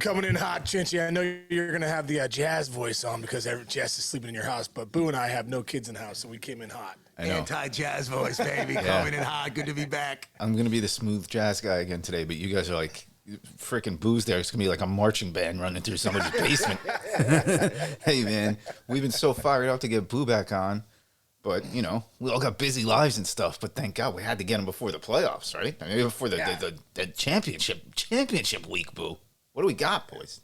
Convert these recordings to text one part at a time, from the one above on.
coming in hot, Chinchy. I know you're going to have the jazz voice on because Jazz is sleeping in your house, but Boo and I have no kids in the house, so we came in hot. Anti-jazz voice, baby. Coming in hot. Good to be back. I'm going to be the smooth jazz guy again today, but you guys are like freaking Boo's there. It's going to be like a marching band running through somebody's basement. Hey, man, we've been so fired up to get Boo back on. But, you know, we all got busy lives and stuff. But thank God we had to get him before the playoffs, right? I mean, before the championship week, Boo. What do we got, boys?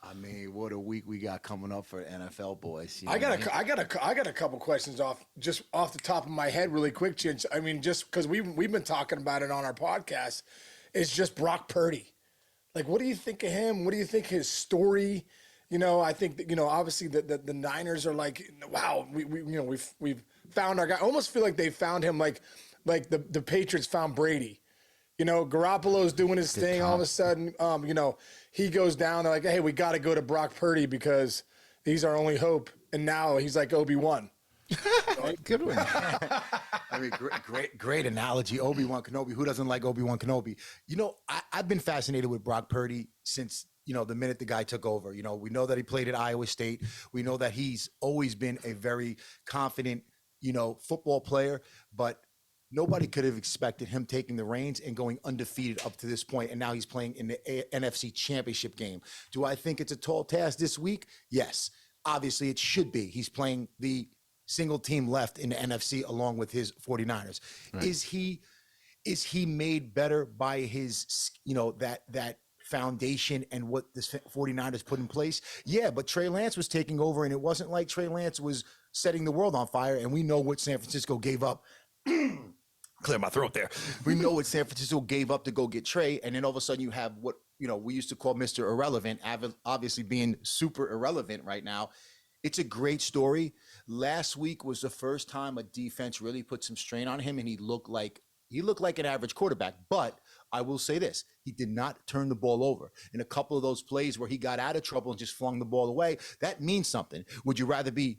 I mean, what a week we got coming up for NFL, boys. I got a couple questions off the top of my head, really quick, Chinch. I mean, just because we've been talking about it on our podcast, it's just Brock Purdy. Like, what do you think of him? What do you think his story? You know, I think that, you know, obviously the Niners are like, wow, we've found our guy. I almost feel like they found him like the Patriots found Brady. You know, Garoppolo's doing his thing. All of a sudden, you know, he goes down. They're like, hey, we got to go to Brock Purdy because he's our only hope. And now he's like Obi-Wan. Good one. I mean, great analogy. Obi-Wan Kenobi. Who doesn't like Obi-Wan Kenobi? You know, I've been fascinated with Brock Purdy since, you know, the minute the guy took over. You know, we know that he played at Iowa State. We know that he's always been a very confident, you know, football player, but nobody could have expected him taking the reins and going undefeated up to this point, and now he's playing in the NFC Championship game. Do I think it's a tall task this week? Yes. Obviously, it should be. He's playing the single team left in the NFC along with his 49ers. Right. Is he made better by his, you know, that foundation and what the 49ers put in place? Yeah, but Trey Lance was taking over, and it wasn't like Trey Lance was setting the world on fire, and we know what San Francisco gave up. Clear my throat there. We know what San Francisco gave up to go get Trey, and then all of a sudden you have what, you know, we used to call Mr. Irrelevant, obviously being super irrelevant right now. It's a great story. Last week was the first time a defense really put some strain on him, and he looked like an average quarterback. But I will say this, he did not turn the ball over. In a couple of those plays where he got out of trouble and just flung the ball away, that means something. Would you rather be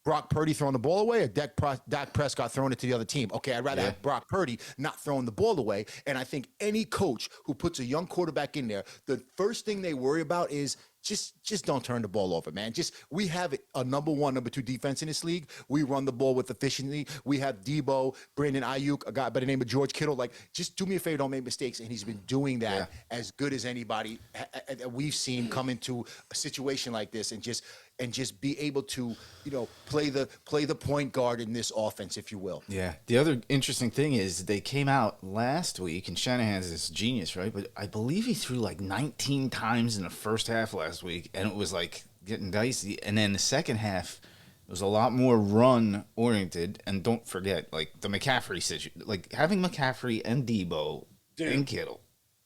Brock Purdy throwing the ball away or Dak Prescott throwing it to the other team? Okay, I'd rather have Brock Purdy not throwing the ball away. And I think any coach who puts a young quarterback in there, the first thing they worry about is just don't turn the ball over, man. We have a number one, number two defense in this league. We run the ball with efficiency. We have Debo, Brandon Ayuk, a guy by the name of George Kittle. Like, just do me a favor, don't make mistakes. And he's been doing that as good as anybody that we've seen come into a situation like this and just be able to, you know, play the point guard in this offense, if you will. Yeah. The other interesting thing is they came out last week, and Shanahan's this genius, right? But I believe he threw like 19 times in the first half last week, and it was like getting dicey. And then the second half, it was a lot more run oriented. And don't forget, like the McCaffrey situation, like having McCaffrey and Debo and Kittle.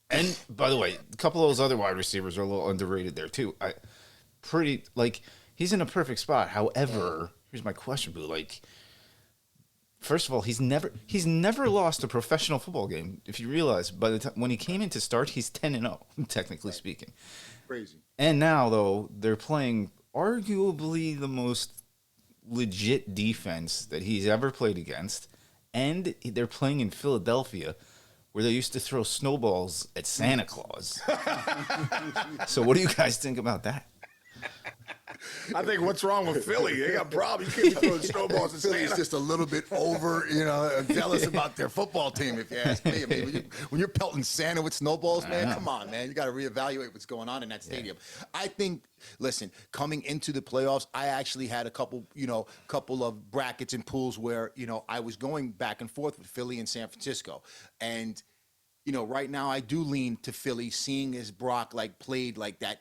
And by the way, a couple of those other wide receivers are a little underrated there too. He's in a perfect spot. However, here's my question, Boo. Like, first of all, he's never lost a professional football game. If you realize, by the time when he came in to start, he's 10-0, technically speaking. Crazy. And now, though, they're playing arguably the most legit defense that he's ever played against, and they're playing in Philadelphia, where they used to throw snowballs at Santa Claus. So, what do you guys think about that? I think what's wrong with Philly? They got problems. You can't be throwing snowballs at Philly's Santa. just a little bit over, you know, jealous about their football team, if you ask me. I mean, when you're pelting Santa with snowballs, man, come on, man. You got to reevaluate what's going on in that stadium. I think, listen, coming into the playoffs, I actually had a couple of brackets and pools where, you know, I was going back and forth with Philly and San Francisco. And, you know, right now I do lean to Philly, seeing as Brock played like that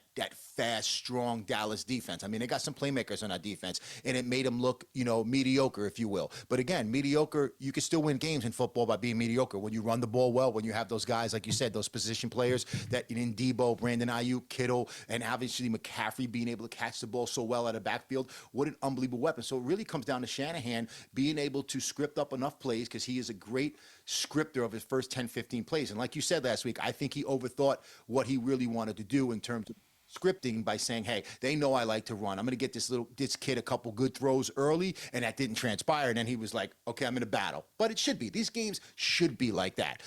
fast, strong Dallas defense. I mean, they got some playmakers on that defense, and it made them look, you know, mediocre, if you will. But again, mediocre, you can still win games in football by being mediocre. When you run the ball well, when you have those guys, like you said, those position players that in Debo, Brandon Ayuk, Kittle, and obviously McCaffrey being able to catch the ball so well out of backfield, what an unbelievable weapon. So it really comes down to Shanahan being able to script up enough plays, because he is a great scripter of his first 10, 15 plays. And like you said last week, I think he overthought what he really wanted to do in terms of scripting by saying, hey, they know I like to run. I'm going to get this kid a couple good throws early, and that didn't transpire. And then he was like, okay, I'm in a battle. But it should be. These games should be like that,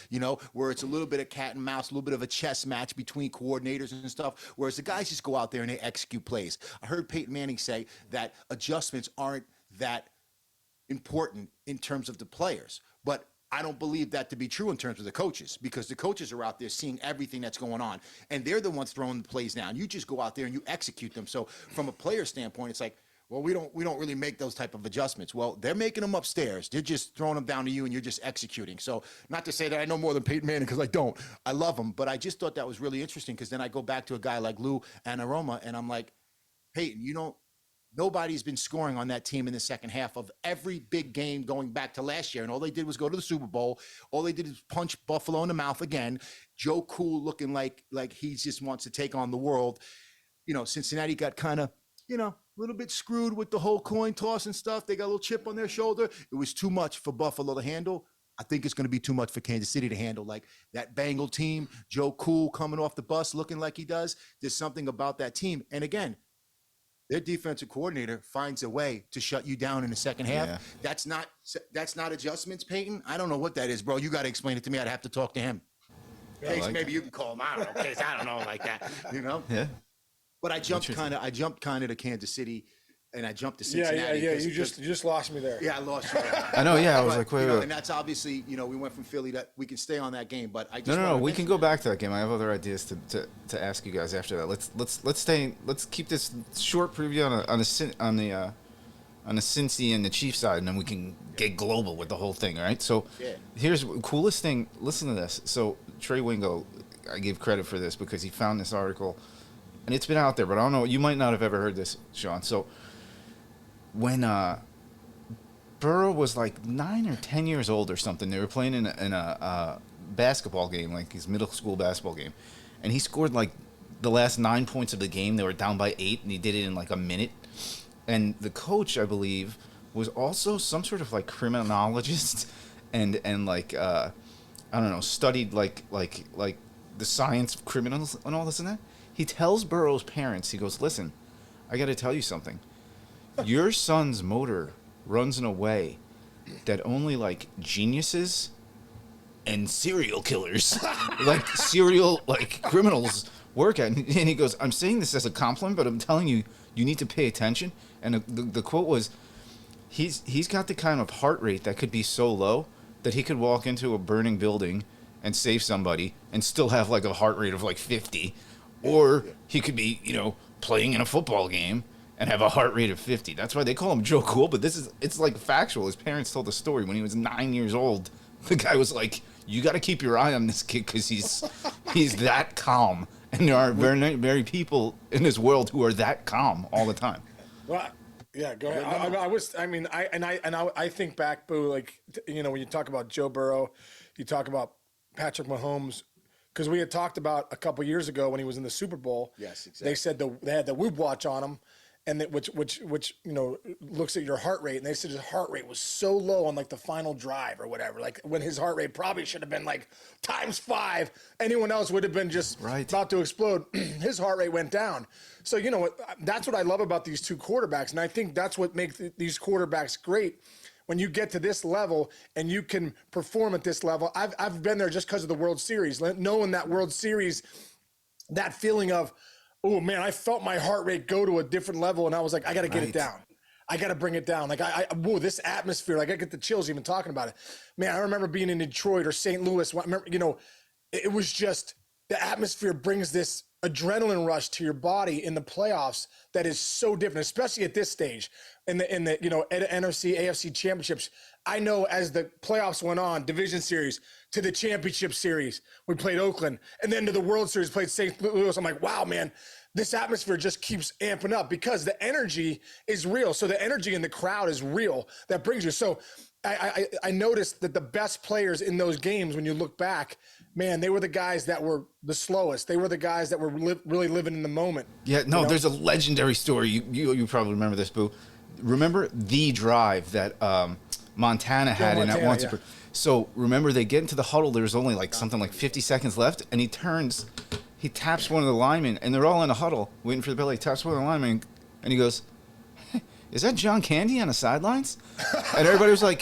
where it's a little bit of cat and mouse, a little bit of a chess match between coordinators and stuff, whereas the guys just go out there and they execute plays. I heard Peyton Manning say that adjustments aren't that important in terms of the players. But I don't believe that to be true in terms of the coaches, because the coaches are out there seeing everything that's going on, and they're the ones throwing the plays down. You just go out there and you execute them. So from a player standpoint, it's like, well, we don't really make those type of adjustments. Well, they're making them upstairs. They're just throwing them down to you, and you're just executing. So not to say that I know more than Peyton Manning, because I don't. I love him, but I just thought that was really interesting, because then I go back to a guy like Lou Anarumo, and I'm like, Peyton, nobody's been scoring on that team in the second half of every big game going back to last year. And all they did was go to the Super Bowl. All they did is punch Buffalo in the mouth again. Joe Cool looking like he just wants to take on the world. Cincinnati got kind of, a little bit screwed with the whole coin toss and stuff. They got a little chip on their shoulder. It was too much for Buffalo to handle. I think it's going to be too much for Kansas City to handle. Like that Bengal team, Joe Cool coming off the bus looking like he does. There's something about that team. And again, their defensive coordinator finds a way to shut you down in the second half. Yeah. That's not adjustments, Peyton. I don't know what that is, bro. You got to explain it to me. I'd have to talk to him. Case, like maybe you can call him. I don't know, Case. I don't know like that. Yeah. But I jumped kind of to Kansas City, and I jumped to Cincinnati. Yeah. You just lost me there. Yeah, I lost you. I know. Yeah, I was like, wait. And that's obviously, we went from Philly. That we can stay on that game, but I just no. We can go back to that game. I have other ideas to ask you guys after that. Let's keep this short preview on the Cincy and the Chiefs side, and then we can get global with the whole thing. All right. So here's the coolest thing. Listen to this. So Trey Wingo, I give credit for this because he found this article, and it's been out there, but I don't know. You might not have ever heard this, Sean. So when Burrow was like 9 or 10 years old or something, they were playing in a basketball game, like his middle school basketball game, and he scored like the last 9 points of the game. They were down by 8, and he did it in like a minute. And the coach, I believe, was also some sort of like criminologist, and like I don't know, studied like the science of criminals and all this and that. He tells Burrow's parents, he goes, "Listen, I got to tell you something. Your son's motor runs in a way that only like geniuses and serial killers, like serial like criminals work at." And he goes, "I'm saying this as a compliment, but I'm telling you, you need to pay attention." And the quote was, he's got the kind of heart rate that could be so low that he could walk into a burning building and save somebody and still have like a heart rate of like 50, or he could be, playing in a football game and have a heart rate of 50. That's why they call him Joe Cool, but it's like factual. His parents told the story when he was 9 years old. The guy was like, "You got to keep your eye on this kid because he's that calm." And there are very, very people in this world who are that calm all the time. Well, yeah, go ahead. I think back, Boo, like, when you talk about Joe Burrow, you talk about Patrick Mahomes, because we had talked about a couple years ago when he was in the Super Bowl. Yes, exactly. They said they had the Whoop watch on him, and that which looks at your heart rate, and they said his heart rate was so low on like the final drive or whatever, like when his heart rate probably should have been like ×5. Anyone else would have been just about to explode. His heart rate went down. So that's what I love about these two quarterbacks, and I think that's what makes these quarterbacks great. When you get to this level and you can perform at this level, I've been there just because of the World Series, knowing that World Series, that feeling of, oh man, I felt my heart rate go to a different level, and I was like, I got to get it down. I got to bring it down. Like this atmosphere, like I get the chills even talking about it. Man, I remember being in Detroit or St. Louis. It was just the atmosphere brings this adrenaline rush to your body in the playoffs that is so different, especially at this stage in the NFC, AFC championships. I know as the playoffs went on, division series to the championship series, we played Oakland, and then to the World Series, played St. Louis. I'm like, wow, man, this atmosphere just keeps amping up because the energy is real. So the energy in the crowd is real. That brings you. So I noticed that the best players in those games, when you look back, man, they were the guys that were the slowest. They were the guys that were really living in the moment. Yeah, no, there's a legendary story. You probably remember this, Boo. Remember the drive that Montana had in that one Super. So remember, they get into the huddle. There's only like something like 50 seconds left, and he turns he taps one of the linemen, and they're all in a huddle waiting for the bell. He taps one of the linemen, and he goes, "Hey, is that John Candy on the sidelines?" And everybody was like,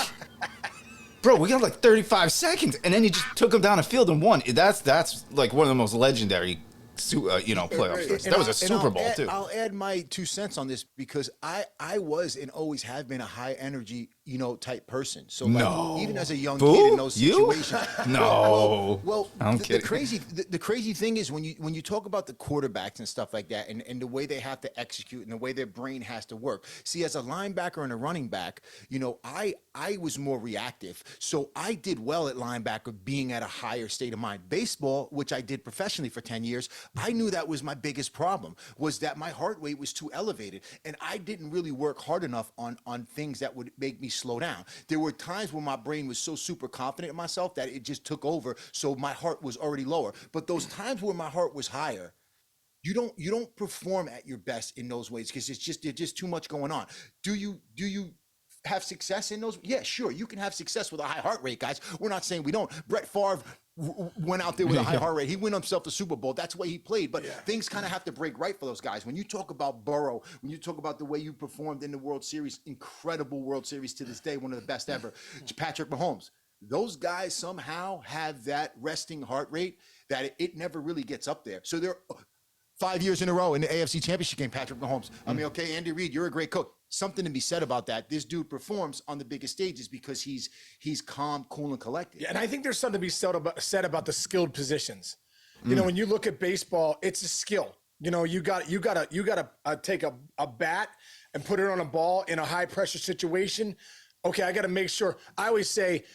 "Bro, we got like 35 seconds," and then he just took him down the field and won. That's like one of the most legendary, playoff stories. That was a Super Bowl too. I'll add my 2 cents on this because I was and always have been a high energy, type person. So like, even as a young kid in those situations, No. Well, I'm the kidding. the crazy thing is when you talk about the quarterbacks and stuff like that, and the way they have to execute and the way their brain has to work. See, as a linebacker and a running back, I was more reactive, so I did well at linebacker, being at a higher state of mind. Baseball, which I did professionally for 10 years, I knew that was my biggest problem, was that my heart rate was too elevated, and I didn't really work hard enough on things that would make me slow down. There were times when my brain was so super confident in myself that it just took over, so my heart was already lower. But those times where my heart was higher, you don't perform at your best in those ways because there's just too much going on. Do you have success in those? Yeah, sure. You can have success with a high heart rate, guys. We're not saying we don't. Brett Favre went out there with a high heart rate. He won himself the Super Bowl. That's the way he played. But things kind of have to break right for those guys. When you talk about Burrow, when you talk about the way you performed in the World Series, incredible World Series to this day, one of the best ever, Patrick Mahomes. Those guys somehow have that resting heart rate that it never really gets up there. So they're 5 years in a row in the AFC Championship game, Patrick Mahomes. I mean, okay, Andy Reid, you're a great coach. Something to be said about that. This dude performs on the biggest stages because he's calm, cool, and collected. Yeah, and I think there's something to be said about the skilled positions. When you look at baseball, it's a skill. You got to take a bat and put it on a ball in a high pressure situation. Okay, I got to make sure. I always say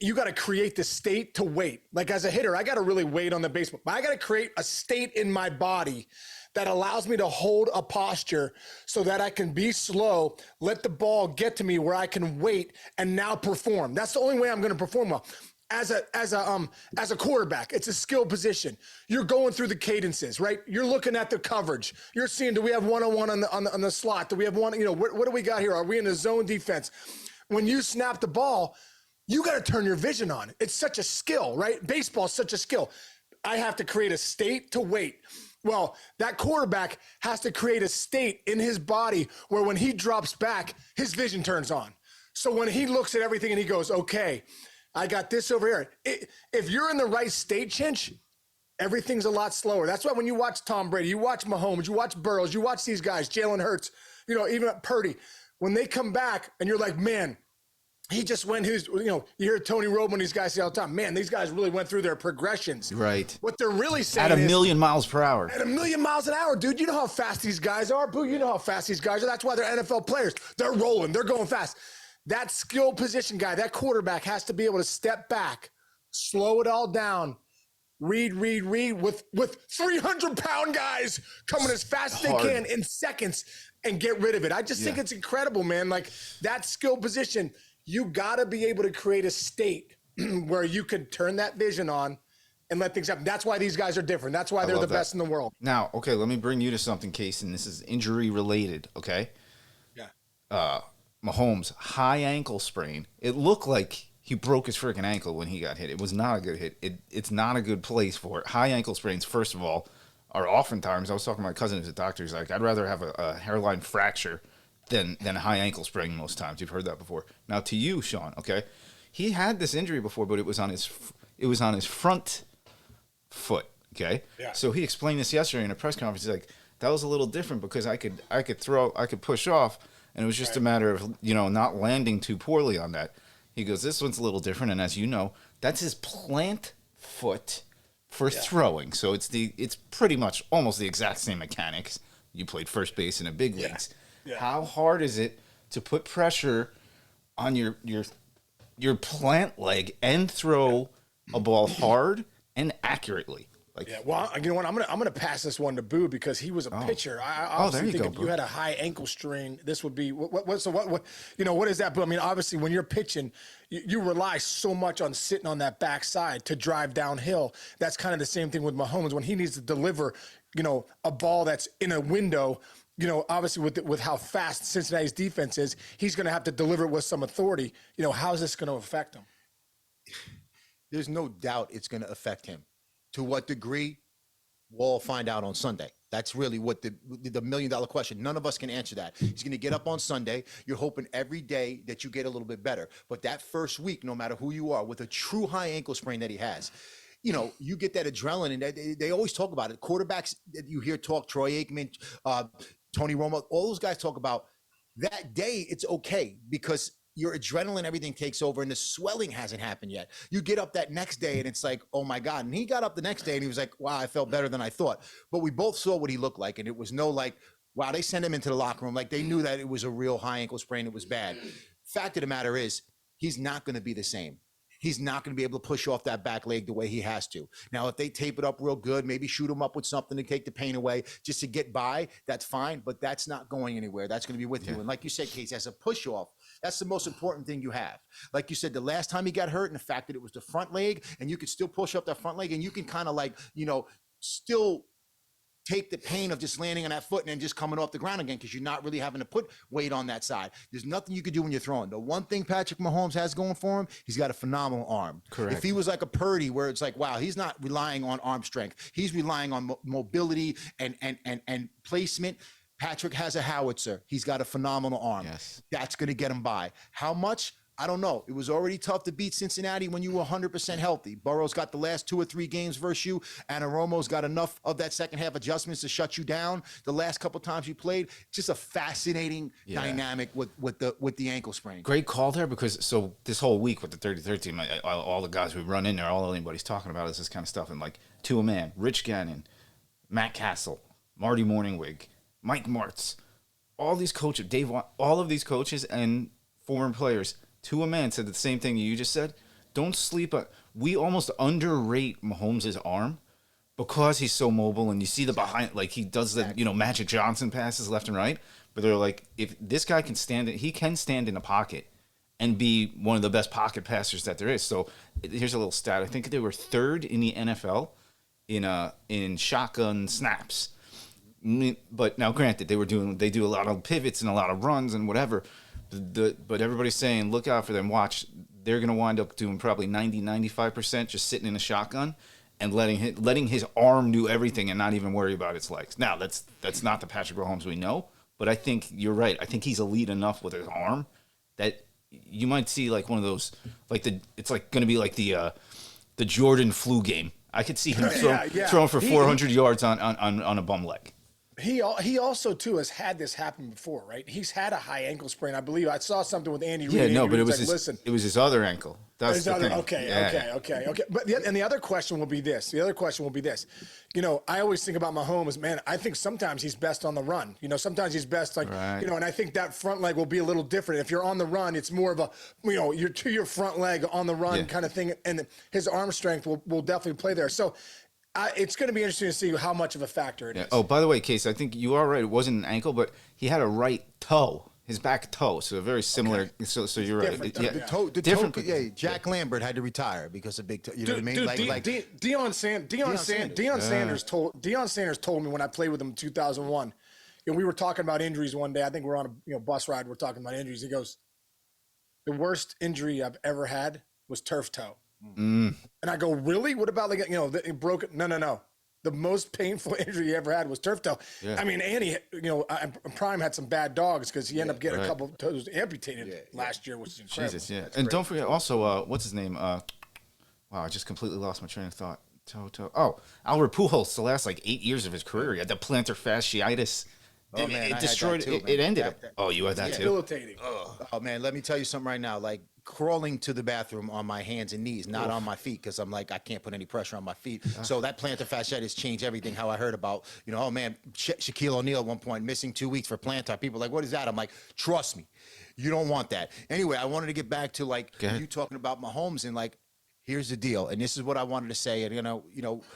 you got to create the state to wait. Like as a hitter, I got to really wait on the baseball. But I got to create a state in my body that allows me to hold a posture so that I can be slow, let the ball get to me where I can wait and now perform. That's the only way I'm going to perform well. As a quarterback, it's a skill position. You're going through the cadences, right? You're looking at the coverage. You're seeing, do we have one-on-one on the slot? Do we have one, what do we got here? Are we in a zone defense? When you snap the ball, you got to turn your vision on. It's such a skill, right? Baseball is such a skill. I have to create a state to wait. Well, that quarterback has to create a state in his body where when he drops back, his vision turns on. So when he looks at everything and he goes, okay, I got this over here. If you're in the right state, Chinch, everything's a lot slower. That's why when you watch Tom Brady, you watch Mahomes, you watch Burrows, you watch these guys, Jalen Hurts, even Purdy, when they come back and you're like, man, he just went, you hear Tony Romo, these guys say all the time, man, these guys really went through their progressions. Right. What they're really saying At a million miles per hour. At a million miles an hour, dude. You know how fast these guys are, Boo. You know how fast these guys are. That's why they're NFL players. They're rolling. They're going fast. That skill position guy, that quarterback has to be able to step back, slow it all down, read with 300-pound guys coming as fast as they can in seconds and get rid of it. I just think it's incredible, man. Like that skill position, you got to be able to create a state where you can turn that vision on and let things happen. That's why these guys are different. That's why they're the best in the world. Now, okay, let me bring you to something, Case, and this is injury related, okay? Yeah. Mahomes, high ankle sprain. It looked like he broke his freaking ankle when he got hit. It was not a good hit. It's not a good place for it. High ankle sprains, first of all, are oftentimes, I was talking to my cousin who's a doctor, he's like, I'd rather have a hairline fracture than a high ankle sprain most times. You've heard that before. Now to you, Sean, okay? He had this injury before, but it was on his front foot, okay? Yeah. So he explained this yesterday in a press conference. He's like, that was a little different because I could push off, and it was just a matter of, not landing too poorly on that. He goes, this one's a little different, and as you know, that's his plant foot for throwing. So it's pretty much almost the exact same mechanics. You played first base in the big leagues. Yeah. How hard is it to put pressure on your plant leg and throw a ball hard and accurately? Like, Yeah, well, you know what? I'm gonna pass this one to Boo because he was a pitcher. I obviously think if you had a high ankle strain, this would be what? What is that, Boo? I mean, obviously, when you're pitching, you rely so much on sitting on that backside to drive downhill. That's kind of the same thing with Mahomes when he needs to deliver, a ball that's in a window. Obviously with how fast Cincinnati's defense is, he's going to have to deliver it with some authority. How's this going to affect him? There's no doubt it's going to affect him. To what degree? We'll all find out on Sunday. That's really what the $1 million question. None of us can answer that. He's going to get up on Sunday. You're hoping every day that you get a little bit better. But that first week, no matter who you are, with a true high ankle sprain that he has, you know, you get that adrenaline, and they always talk about it. Quarterbacks that you hear talk, Troy Aikman, Tony Romo, all those guys talk about that day. It's okay because your adrenaline, everything takes over, and the swelling hasn't happened yet. You get up that next day and it's like, oh my God. And he got up the next day and he was like, wow, I felt better than I thought. But we both saw what he looked like. And it was no like, wow, they sent him into the locker room. Like they knew that it was a real high ankle sprain. It was bad. Fact of the matter is, he's not going to be the same. He's not going to be able to push off that back leg the way he has to. Now, if they tape it up real good, maybe shoot him up with something to take the pain away just to get by, that's fine, but that's not going anywhere. That's going to be with you. And like you said, Casey, as a push off, that's the most important thing you have. Like you said, the last time he got hurt and the fact that it was the front leg and you could still push up that front leg and you can kind of like, you know, still take the pain of just landing on that foot and then just coming off the ground again because you're not really having to put weight on that side. There's nothing you could do when you're throwing. The one thing Patrick Mahomes has going for him, he's got a phenomenal arm. Correct. If he was like a Purdy where it's like, wow, he's not relying on arm strength. He's relying on mobility and placement. Patrick has a howitzer. He's got a phenomenal arm. Yes. That's going to get him by. How much? I don't know. It was already tough to beat Cincinnati when you were 100% healthy. Burrow's got the last 2 or 3 games versus you. Anaromo's got enough of that second half adjustments to shut you down. The last couple times you played, just a fascinating dynamic with the ankle sprain. Great call there because so this whole week with the 33rd team, all the guys we run in there, all anybody's talking about is this kind of stuff. And like to a man, Rich Gannon, Matt Castle, Marty Morningwig, Mike Martz, all these coaches, all of these coaches and former players, to a man said the same thing you just said. Don't sleep on. We almost underrate Mahomes' arm because he's so mobile, and you see the behind, like he does the Magic Johnson passes left and right. But they're like, if this guy can stand it, he can stand in a pocket and be one of the best pocket passers that there is. So here's a little stat. I think they were 3rd in the NFL in shotgun snaps. But now, granted, they do a lot of pivots and a lot of runs and whatever. But everybody's saying, look out for them. Watch, they're going to wind up doing probably 90-95% just sitting in a shotgun and letting his arm do everything and not even worry about its legs. Now, that's not the Patrick Mahomes we know, but I think you're right. I think he's elite enough with his arm that you might see like one of those, it's like going to be like the Jordan flu game. I could see him throwing for 400 yards on a bum leg. He also too has had this happen before, right? He's had a high ankle sprain. I believe I saw something with Andy Reid. Yeah, no, but it was like, it was his other ankle. That's the thing. Okay. But the other question will be this. You know, I always think about Mahomes, man. I think sometimes he's best on the run. You know, sometimes he's best and I think that front leg will be a little different. If you're on the run, it's more of a you're to your front leg on the run kind of thing, and his arm strength will definitely play there. So. It's going to be interesting to see how much of a factor it is. Oh, by the way, Case, I think you are right. It wasn't an ankle, but he had a right toe, his back toe. So very similar. Okay. So you're right. The toe, Jack Lambert had to retire because of big toe. You know what I mean? Deion Sanders told me when I played with him in 2001. We were talking about injuries one day. I think we're on a bus ride. We're talking about injuries. He goes, "The worst injury I've ever had was turf toe." And I go, really? What about it broke? No. The most painful injury he ever had was turf toe. Yeah. I mean, Andy, Prime had some bad dogs because he ended up getting a couple of toes amputated last year, which is incredible. Jesus, yeah. And don't forget also, what's his name? Wow, I just completely lost my train of thought. Toe. Oh, Albert Pujols, the last 8 years of his career, he had the plantar fasciitis. It destroyed it. It ended. You had that too? Debilitating. Oh, man, let me tell you something right now. Crawling to the bathroom on my hands and knees, not on my feet, because I'm I can't put any pressure on my feet. So that plantar fasciitis changed everything. How I heard about, oh man, Shaquille O'Neal at one point missing 2 weeks for plantar. People are like, what is that? I'm like, trust me, you don't want that. Anyway, I wanted to get back to you talking about Mahomes and here's the deal, and this is what I wanted to say. And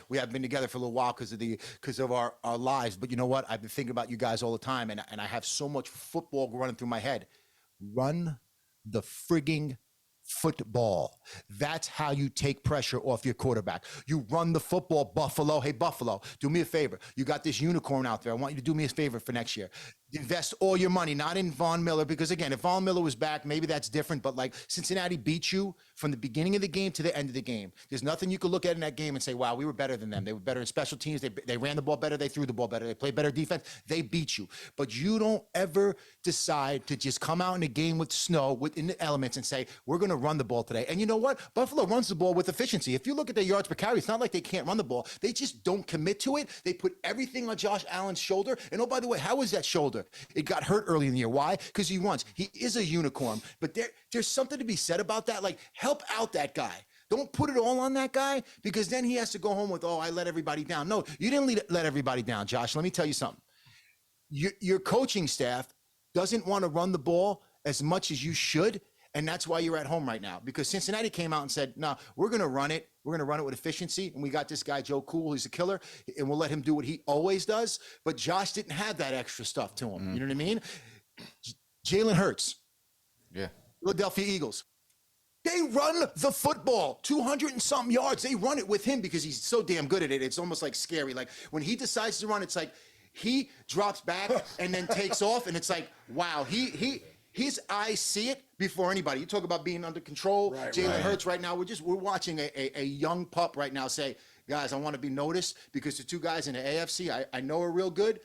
we have been together for a little while because of our lives. But you know what? I've been thinking about you guys all the time, and I have so much football running through my head. Run the frigging football. That's how you take pressure off your quarterback. You run the football, Buffalo. Hey, Buffalo, do me a favor. You got this unicorn out there. I want you to do me a favor for next year. Invest all your money, not in Von Miller, because again, if Von Miller was back, maybe that's different. But like Cincinnati beat you from the beginning of the game to the end of the game. There's nothing you could look at in that game and say, wow, we were better than them. They were better in special teams. They ran the ball better. They threw the ball better. They played better defense. They beat you. But you don't ever decide to just come out in a game with snow, within the elements, and say, we're going to run the ball today. And you know what? Buffalo runs the ball with efficiency. If you look at their yards per carry, it's not like they can't run the ball. They just don't commit to it. They put everything on Josh Allen's shoulder. And oh, by the way, how is that shoulder? It got hurt early in the year. Why? Because he runs. He is a unicorn. But there's something to be said about that. Like, help out that guy. Don't put it all on that guy, because then he has to go home with, oh, I let everybody down. No, you didn't let everybody down, Josh. Let me tell you something. Your coaching staff doesn't want to run the ball as much as you should. And that's why you're at home right now, because Cincinnati came out and said, no, we're going to run it. We're going to run it with efficiency. And we got this guy, Joe Cool, who's a killer, and we'll let him do what he always does. But Josh didn't have that extra stuff to him. You know what I mean? Jalen Hurts. Yeah. Philadelphia Eagles. They run the football 200 and something yards. They run it with him because he's so damn good at it. It's almost like scary. Like when he decides to run, it's like he drops back and then takes off. And it's like, wow, his eyes see it before anybody. You talk about being under control. Right, Jalen right. Hurts right now, we're watching a young pup right now say, guys, I want to be noticed because the two guys in the AFC I know are real good,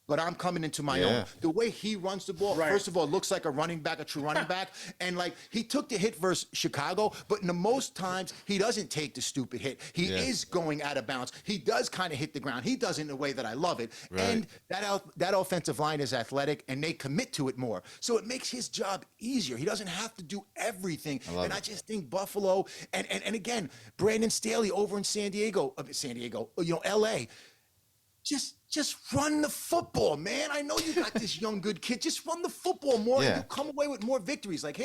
but I'm coming into my own. The way he runs the ball, Right. first of all, looks like a running back, a true running back. And like he took the hit versus Chicago, but in the most times he doesn't take the stupid hit. He is going out of bounds. He does kind of hit the ground. He does it in a way that I love it. Right. And that offensive line is athletic and they commit to it more. So it makes his job easier. He doesn't have to do everything. I just think Buffalo and again, Brandon Staley over in San Diego, LA. Just run the football, man. I know you got this young, good kid. Just run the football more and you come away with more victories. Like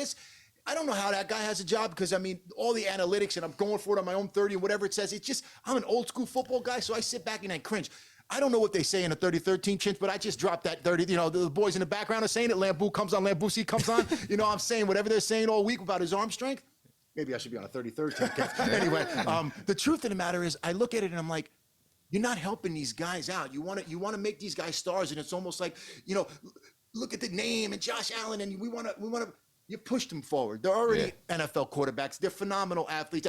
I don't know how that guy has a job because, I mean, all the analytics and I'm going for it on my own 30 and whatever it says. It's just, I'm an old school football guy, so I sit back and I cringe. I don't know what they say in a 30-13 Chinch, but I just dropped that 30. You know, the boys in the background are saying it. Lambusi comes on. You know, I'm saying whatever they're saying all week about his arm strength. Maybe I should be on a 30-13. Anyway, the truth of the matter is I look at it and I'm like, you're not helping these guys out. You want to make these guys stars, and it's almost like, you know, look at the name and Josh Allen, and we want to. You pushed them forward. They're already NFL quarterbacks. They're phenomenal athletes.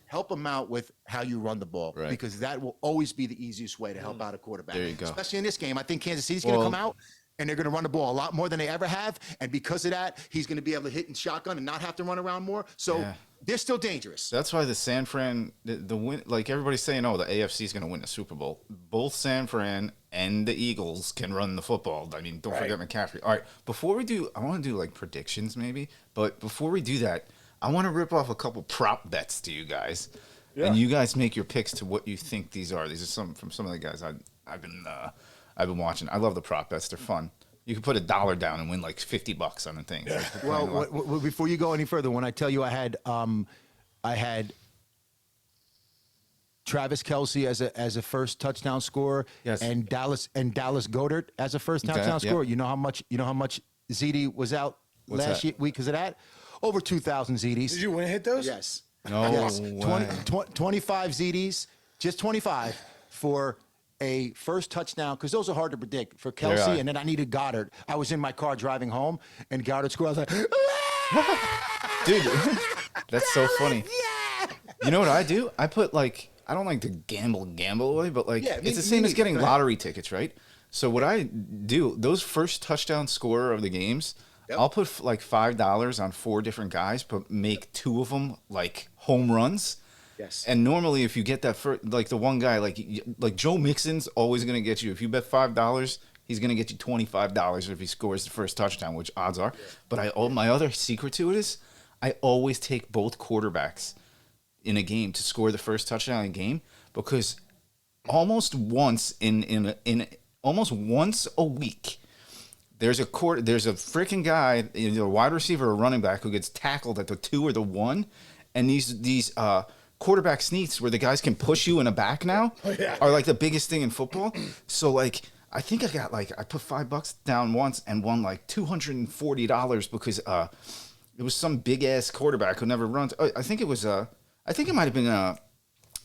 Help them out with how you run the ball, because that will always be the easiest way to help out a quarterback. There you go. Especially in this game, I think Kansas City's going to come out. And they're going to run the ball a lot more than they ever have. And because of that, he's going to be able to hit in shotgun and not have to run around more. So they're still dangerous. That's why the San Fran, the win, like everybody's saying, oh, the AFC is going to win the Super Bowl. Both San Fran and the Eagles can run the football. I mean, don't forget McCaffrey. All right, before we do, I want to do like predictions maybe. But before we do that, I want to rip off a couple prop bets to you guys. Yeah. And you guys make your picks to what you think these are. These are some from some of the guys I've been watching. I love the prop bets. They're fun. You can put $1 down and win like $50 on a thing. Yeah. Well, before you go any further, when I tell you I had Travis Kelce as a first touchdown scorer, and Dallas Goedert as a first touchdown scorer. You know how much ZD was out last week because of that? Over 2,000 ZDs. Did you win hit those? Yes. No way. 25 ZDs, just 25 for a first touchdown, because those are hard to predict for Kelce, and then I needed Goddard. I was in my car driving home, and Goddard scored. I was like, dude, that's so funny. Yeah. You know what I do? I put like, I don't like to gamble away, but like it's the same as getting lottery tickets, right? So what I do, those first touchdown scorer of the games, I'll put like $5 on 4 different guys, but make 2 of them like home runs. Yes. And normally, if you get that first, like the one guy, like Joe Mixon's always going to get you. If you bet $5, he's going to get you $25 if he scores the first touchdown, which odds are. But my other secret to it is I always take both quarterbacks in a game to score the first touchdown in a game, because almost once almost once a week, there's a freaking guy, either a wide receiver or a running back, who gets tackled at the 2 or the 1, and these quarterback sneaks where the guys can push you in the back now are like the biggest thing in football. So like I think I put $5 down once and won like $240 because it was some big ass quarterback who never runs. I think it might have been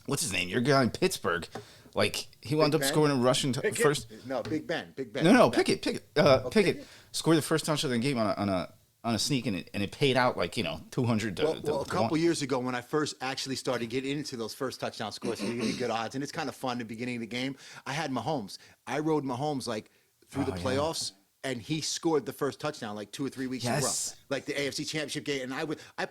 what's his name? Your guy in Pittsburgh. Like he wound up Ben? scoring a rushing first. No, Big Ben. No, Pickett. Pickett scored the first touchdown of the game on a sneak, and it paid out like $200. Well, a couple years ago, when I first actually started getting into those first touchdown scores, so you're getting good odds, and it's kind of fun at the beginning of the game. I had Mahomes. I rode Mahomes like through the playoffs, and he scored the first touchdown like 2 or 3 weeks in a row, like the AFC Championship game. And I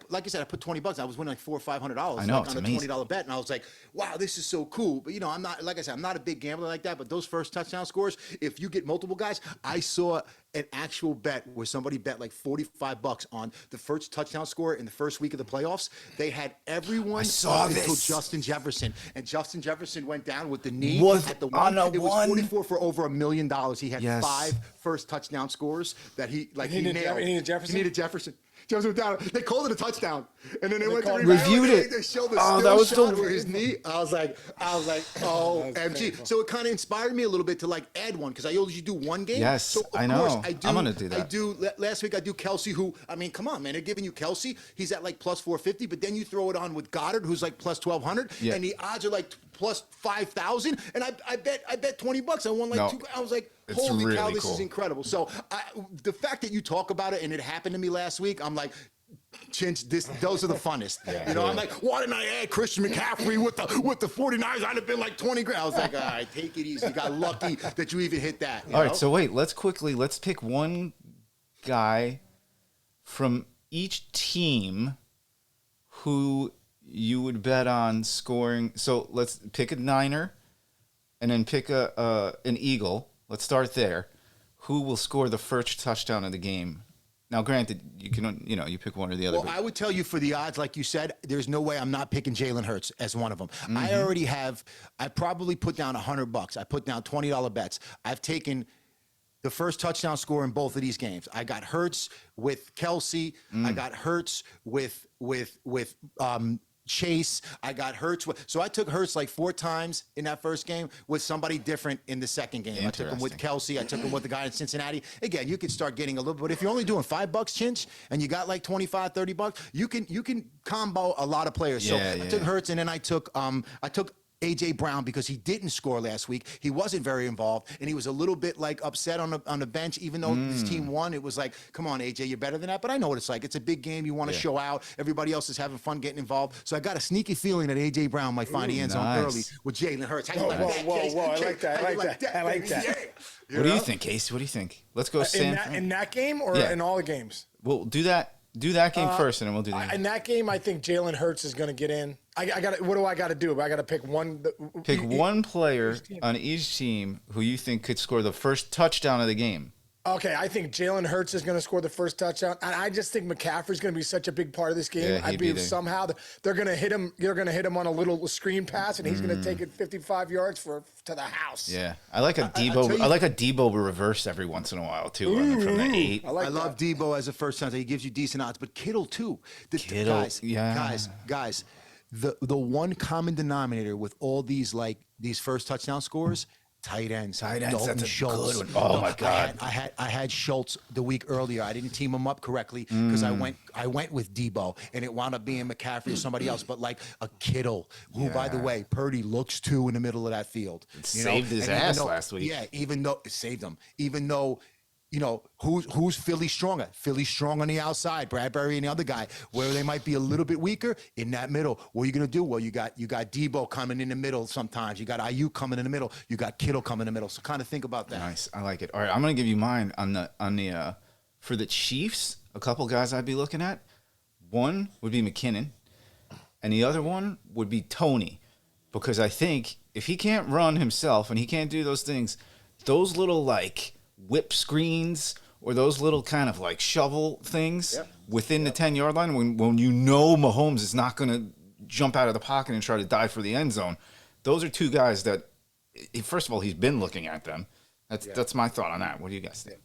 like I said, I put $20. I was winning like $400 or $500 I know, like, it's on a amazing. $20 bet, and I was like, wow, this is so cool. But I'm not, like I said, I'm not a big gambler like that. But those first touchdown scores, if you get multiple guys, I saw an actual bet where somebody bet like $45 on the first touchdown score in the first week of the playoffs. They had everyone saw up until this. Justin Jefferson, and Justin Jefferson went down with the knee Was at the on one. a It was one. 44 for over $1 million. He had Yes. 5 first touchdown scores that he needed nailed. Jefferson? He needed Jefferson. Jefferson went down. They called it a touchdown, and then they went to called- Reviewed it. They showed the Oh, still that was shot the- where his knee. I was like, OMG. So it kind of inspired me a little bit to like add one because I usually do one game. Yes, so of I know. course, I'm gonna do that. I do. Last week I do Kelsey, who I mean, come on, man, they're giving you Kelsey. He's at like plus 450, but then you throw it on with Goddard, who's like plus 1200, Yeah. and the odds are like plus 5,000. And I bet $20. I won like No, 2. I was like, it's holy cow, really this is cool. incredible. So the fact that you talk about it and it happened to me last week, I'm like, Chinch, those are the funnest. I'm like, why didn't I add Christian McCaffrey with the 49ers? I'd have been like 20 grand. I was like, all right, take it easy. You got lucky that you even hit that. All right, so wait, let's pick one guy from each team who you would bet on scoring. So let's pick a Niner and then pick an Eagle. Let's start there. Who will score the first touchdown of the game? Now, granted, you can you pick one or the other. Well, I would tell you for the odds, like you said, there's no way I'm not picking Jalen Hurts as one of them. I already have. I probably put down $100. I put down $20 bets. I've taken the first touchdown score in both of these games. I got Hurts with Kelsey. I got Hurts with Chase. I got Hurts so I took Hurts like 4 times in that first game with somebody different in the second game. I took him with Interesting. Kelsey. I took him with the guy in Cincinnati. Again, you could start getting a little, but if you're only doing $5, Chinch, and you got like $25-$30, you can combo a lot of players. So Yeah, I yeah. took Hurts, and then I took AJ Brown because he didn't score last week. He wasn't very involved, and he was a little bit like upset on the bench. Even though his team won, it was like, come on, AJ, you're better than that. But I know what it's like. It's a big game. You want to show out. Everybody else is having fun getting involved. So I got a sneaky feeling that AJ Brown might find the end zone nice. early with Jalen Hurts. How you like Whoa, that, whoa, Case? whoa, I Case, like that, I how you like that, I like baby? that. Yeah. what do you think, Casey? What do you think? Let's go in San that, Fran. in that game or Yeah. in all the games? We'll do that game first, and then we'll do In that. that game, I think Jalen Hurts is going to get in. I got. What do I got to do? I got to pick one. Pick one player on each team who you think could score the first touchdown of the game. Okay, I think Jalen Hurts is going to score the first touchdown, and I just think McCaffrey's going to be such a big part of this game. Yeah, I he'd be believe there. somehow they're going to hit him. They're going to hit him on a little screen pass, and he's going to take it 55 yards to the house. Yeah, I like a tell Debo. you- I like a Debo reverse every once in a while too. Running from the 8. I like I love Debo as a first time. He gives you decent odds, but Kittle too. Kittle, guys, yeah. guys. The one common denominator with all these first touchdown scores, tight ends. Dalton that's a Schultz. good one. Oh, my God. I had Schultz the week earlier. I didn't team him up correctly because I went with Debo, and it wound up being McCaffrey or somebody else. But like a Kittle, who by the way, Purdy looks to in the middle of that field. saved his And even ass though- last week. Yeah, even though it saved him, even though. Who's Philly stronger? Philly strong on the outside, Bradbury and the other guy. Where they might be a little bit weaker in that middle. What are you gonna do? Well, you got Debo coming in the middle sometimes. You got Ayuk coming in the middle. You got Kittle coming in the middle. So kind of think about that. Nice, I like it. All right, I'm gonna give you mine on the for the Chiefs. A couple guys I'd be looking at. One would be McKinnon, and the other one would be Tony, because I think if he can't run himself and he can't do those things, those little like whip screens or those little kind of like shovel things within the 10-yard line, when Mahomes is not going to jump out of the pocket and try to dive for the end zone, those are two guys that, first of all, he's been looking at them. That's my thought on that. What do you guys think?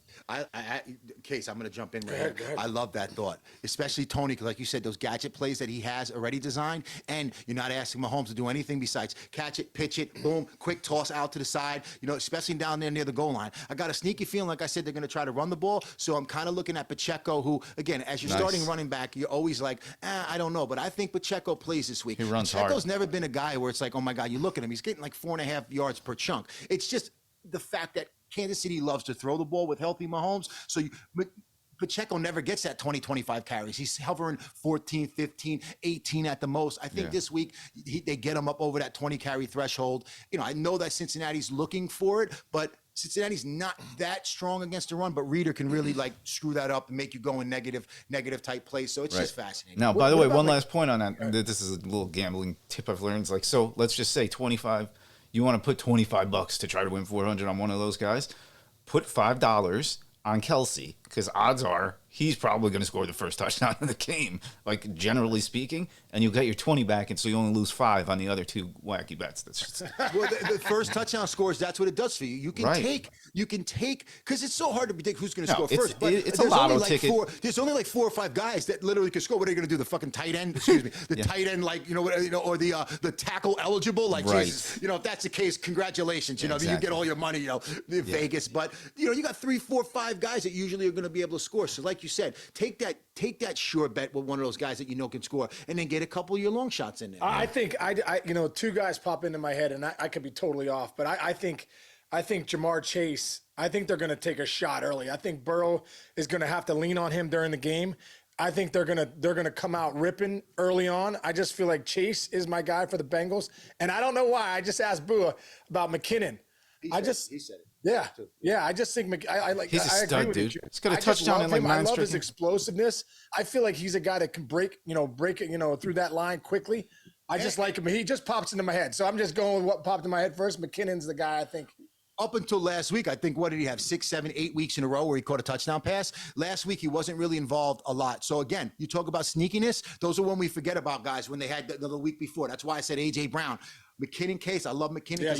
Case, I'm going to jump in right ahead, here. go ahead. I love that thought, especially Tony, because like you said, those gadget plays that he has already designed, and you're not asking Mahomes to do anything besides catch it, pitch it, boom, quick toss out to the side, especially down there near the goal line. I got a sneaky feeling, like I said, they're going to try to run the ball, so I'm kind of looking at Pacheco, who, again, as your starting running back, you're always like, I don't know, but I think Pacheco plays this week. He runs Pacheco's hard. never been a guy where it's like, oh my God, you look at him, he's getting like 4.5 yards per chunk. It's just the fact that Kansas City loves to throw the ball with healthy Mahomes. So Pacheco never gets that 20, 25 carries. He's hovering 14, 15, 18 at the most. I think this week they get him up over that 20 carry threshold. I know that Cincinnati's looking for it, but Cincinnati's not that strong against the run, but Reader can really like screw that up and make you go in negative type plays. So it's just fascinating. Now, by the way, one last point on that. This is a little gambling tip I've learned. It's like, so let's just say 25. You want to put $25 to try to win 400 on one of those guys? Put $5 on Kelsey, because odds are he's probably going to score the first touchdown of the game, like generally speaking, and you'll get your 20 back, and so you only lose 5 on the other 2 wacky bets. That's just well, the first touchdown scores. That's what it does for you. You can take, because it's so hard to predict who's going to score first. But it's a there's lotto only like ticket. There's only like 4 or 5 guys that literally can score. What are you going to do? The fucking tight end? Excuse me. The tight end, like or the tackle eligible. Like, Jesus, if that's the case, congratulations. You get all your money. Vegas. But you got 3, 4, 5 guys that usually are going to be able to score. So, like you said, take that sure bet with one of those guys that can score, and then get a couple of your long shots in there. I think I 2 guys pop into my head, and I could be totally off, but I think Jamar Chase. I think they're going to take a shot early. I think Burrow is going to have to lean on him during the game. I think they're gonna come out ripping early on. I just feel like Chase is my guy for the Bengals, and I don't know why. I just asked Bua about McKinnon. He said it. Yeah. I just think he's a stud, agree dude. with you. He's got a I just touchdown love in like him. 9 I love straight his games. explosiveness. I feel like he's a guy that can break it, through that line quickly. I just like him. He just pops into my head. So I'm just going with what popped in my head first. McKinnon's the guy I think. Up until last week, I think, what did he have? 6, 7, 8 weeks in a row where he caught a touchdown pass. Last week, he wasn't really involved a lot. So again, you talk about sneakiness. Those are when we forget about guys when they had the week before. That's why I said AJ Brown. McKinnon case, I love McKinnon because,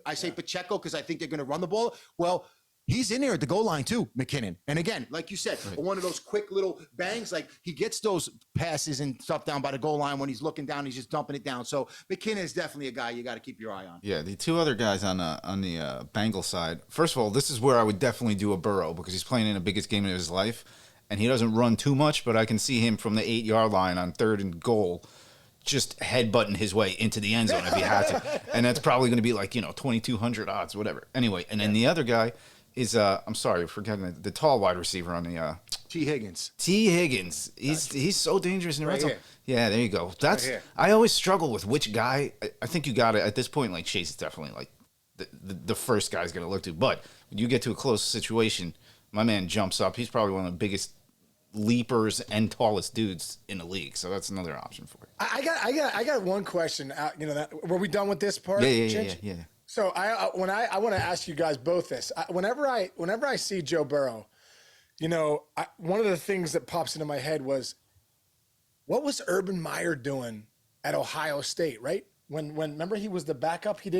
I say Pacheco because I think they're going to run the ball. Well, he's in there at the goal line too, McKinnon. And again, like you said, one of those quick little bangs, like he gets those passes and stuff down by the goal line when he's looking down, he's just dumping it down. So McKinnon is definitely a guy you got to keep your eye on. Yeah, the 2 other guys on the Bengals side. First of all, this is where I would definitely do a Burrow because he's playing in the biggest game of his life, and he doesn't run too much, but I can see him from the 8-yard line on 3rd and goal just headbutting his way into the end zone if he had to. And that's probably going to be like, 2,200 odds, whatever. Anyway, and then the other guy is, I'm sorry, forgetting the tall wide receiver on the T. Higgins. He's so dangerous in the red zone. here. Yeah, there you go. That's here. I always struggle with which guy. I think you got it at this point. Like Chase is definitely like the first guy's going to look to. But when you get to a close situation, my man jumps up. He's probably one of the biggest leapers and tallest dudes in the league. So that's another option for you. I got one question. Were we done with this part? Yeah. So I want to ask you guys both this. Whenever I see Joe Burrow, one of the things that pops into my head was, what was Urban Meyer doing at Ohio State? Right when remember he was the backup, they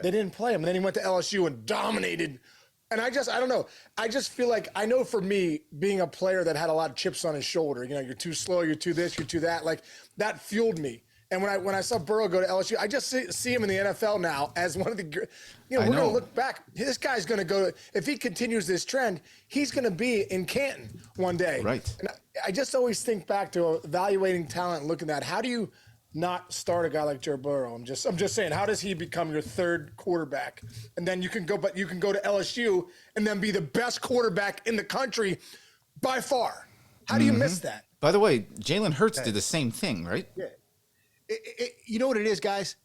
didn't play him, and then he went to LSU and dominated. And I don't know. I just feel like, I know for me, being a player that had a lot of chips on his shoulder, you're too slow, you're too this, you're too that, like that fueled me. And when I saw Burrow go to LSU, I just see him in the NFL now as one of the, we're going to look back. This guy's going to go, if he continues this trend, he's going to be in Canton one day. Right. And I just always think back to evaluating talent and looking at how do you not start a guy like Joe Burrow? I'm just saying, how does he become your 3rd quarterback? And then you can go to LSU and then be the best quarterback in the country by far. How do you miss that? By the way, Jalen Hurts did the same thing, right? Yeah. You know what it is, guys?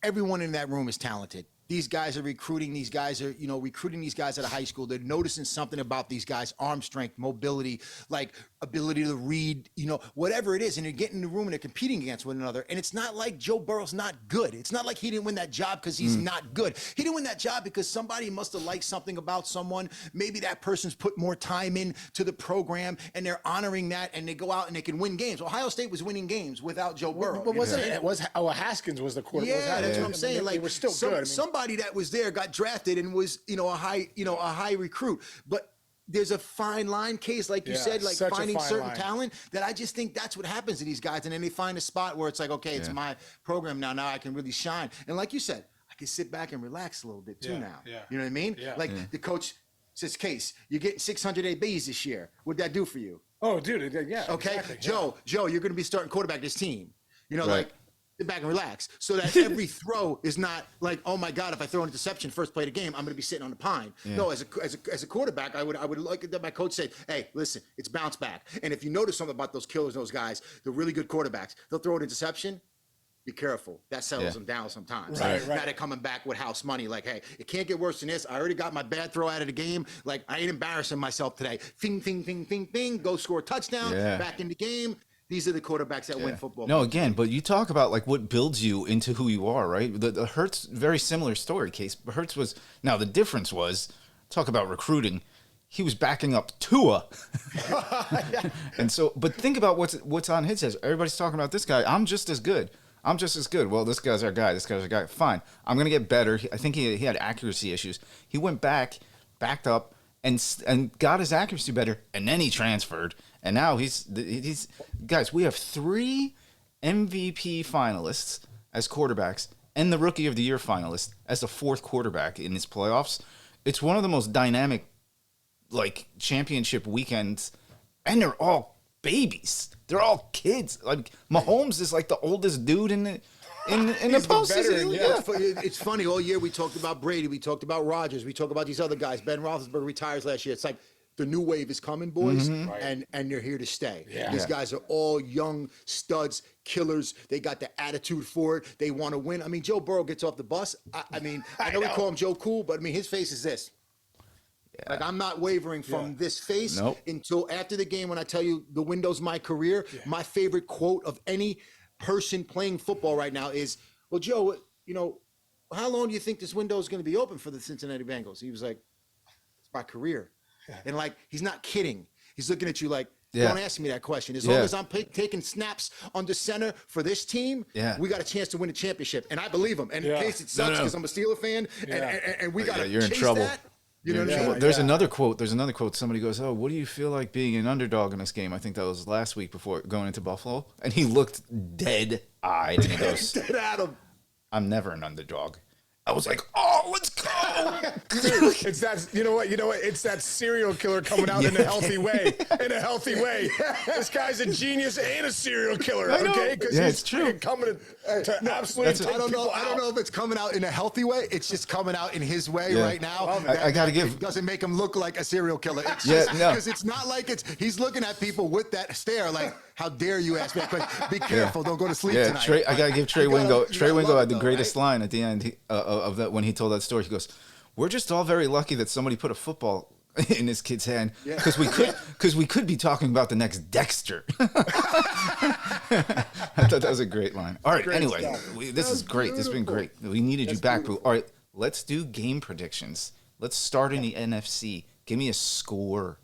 Everyone in that room is talented. These guys are recruiting. These guys are, recruiting these guys out of high school. They're noticing something about these guys: arm strength, mobility, like ability to read, whatever it is. And they're getting in the room and they're competing against one another. And it's not like Joe Burrow's not good. It's not like he didn't win that job because he's not good. He didn't win that job because somebody must have liked something about someone. Maybe that person's put more time into the program and they're honoring that, and they go out and they can win games. Ohio State was winning games without Joe Burrow. But Haskins was the quarterback. Yeah, that's what I'm saying. They Like, were still good. everybody that was there got drafted and was, a high recruit. But there's a fine line case, like you said, like such a finding fine certain line. talent that I just think that's what happens to these guys. And then they find a spot where it's like, okay, it's my program now. Now I can really shine. And like you said, I can sit back and relax a little bit too now. Yeah. You know what I mean? Yeah. Like the coach says, Case, you're getting 600 ABs this year. What'd that do for you? Oh, dude, yeah. Okay, exactly, Joe, you're going to be starting quarterback this team. Right. Like sit back and relax, so that every throw is not like, oh my God, if I throw an interception first play of the game, I'm going to be sitting on the pine. Yeah. No, as a quarterback, I would like that my coach said, hey, listen, it's bounce back. And if you notice something about those killers, those guys, the really good quarterbacks, they'll throw an interception. Be careful. That settles them down sometimes. Right. Now they're coming back with house money. Like, hey, it can't get worse than this. I already got my bad throw out of the game. Like, I ain't embarrassing myself today. Fing, fing, fing, fing, fing. Go score a touchdown. Yeah. Back in the game. These are the quarterbacks that win football. No, again, but you talk about like what builds you into who you are, right? The Hurts, very similar story case. Hurts was, now the difference was, talk about recruiting, he was backing up Tua. And so, but think about what's on his head. Everybody's talking about this guy. I'm just as good. Well, this guy's our guy. This guy's our guy. Fine. I'm going to get better. I think he had accuracy issues. He went backed up, and got his accuracy better, and then he transferred. And now he's guys, we have 3 MVP finalists as quarterbacks and the Rookie of the Year finalist as the 4th quarterback in these playoffs. It's one of the most dynamic, like, championship weekends, and they're all babies. They're all kids. Like, Mahomes is like the oldest dude in the postseason. It's funny. All year we talked about Brady, we talked about Rodgers, we talked about these other guys. Ben Roethlisberger retires last year. It's like the new wave is coming, boys, and they're here to stay. Yeah. These guys are all young studs, killers. They got the attitude for it. They want to win. I mean, Joe Burrow gets off the bus. I know we call him Joe Cool, but I mean, his face is this. Yeah. Like, I'm not wavering from this face until after the game when I tell you the window's my career. Yeah. My favorite quote of any person playing football right now is, well, Joe, how long do you think this window is going to be open for the Cincinnati Bengals? He was like, it's my career. Yeah. And like, he's not kidding. He's looking at you like, don't ask me that question. As long as I'm taking snaps under center for this team, we got a chance to win a championship. And I believe him. And in case it sucks because I'm a Steeler fan and we got to you're chase in trouble. that. You know what I mean? There's another quote. Somebody goes, "Oh, what do you feel like being an underdog in this game?" I think that was last week before going into Buffalo, and he looked dead-eyed and he goes, Dead at him. "I'm never an underdog." I was like, "Oh, let's go!" Dude, it's that. You know what? It's that serial killer coming out in a healthy way. In a healthy way. This guy's a genius and a serial killer. Okay, because it's true. Coming to absolutely. I don't know if it's coming out in a healthy way. It's just coming out in his way right now. I gotta give. It doesn't make him look like a serial killer. It's just because it's not like he's looking at people with that stare like, how dare you ask me that question? Be careful. Don't go to sleep tonight. I gotta give Trey Wingo. Trey Wingo had the greatest line at the end of that when he told that story. He goes, "We're just all very lucky that somebody put a football in this kid's hand because we could be talking about the next Dexter." I thought that was a great line. All right, anyway, this is great. This has been great. We needed you back, Boo. All right, let's do game predictions. Let's start in the NFC. Give me a score.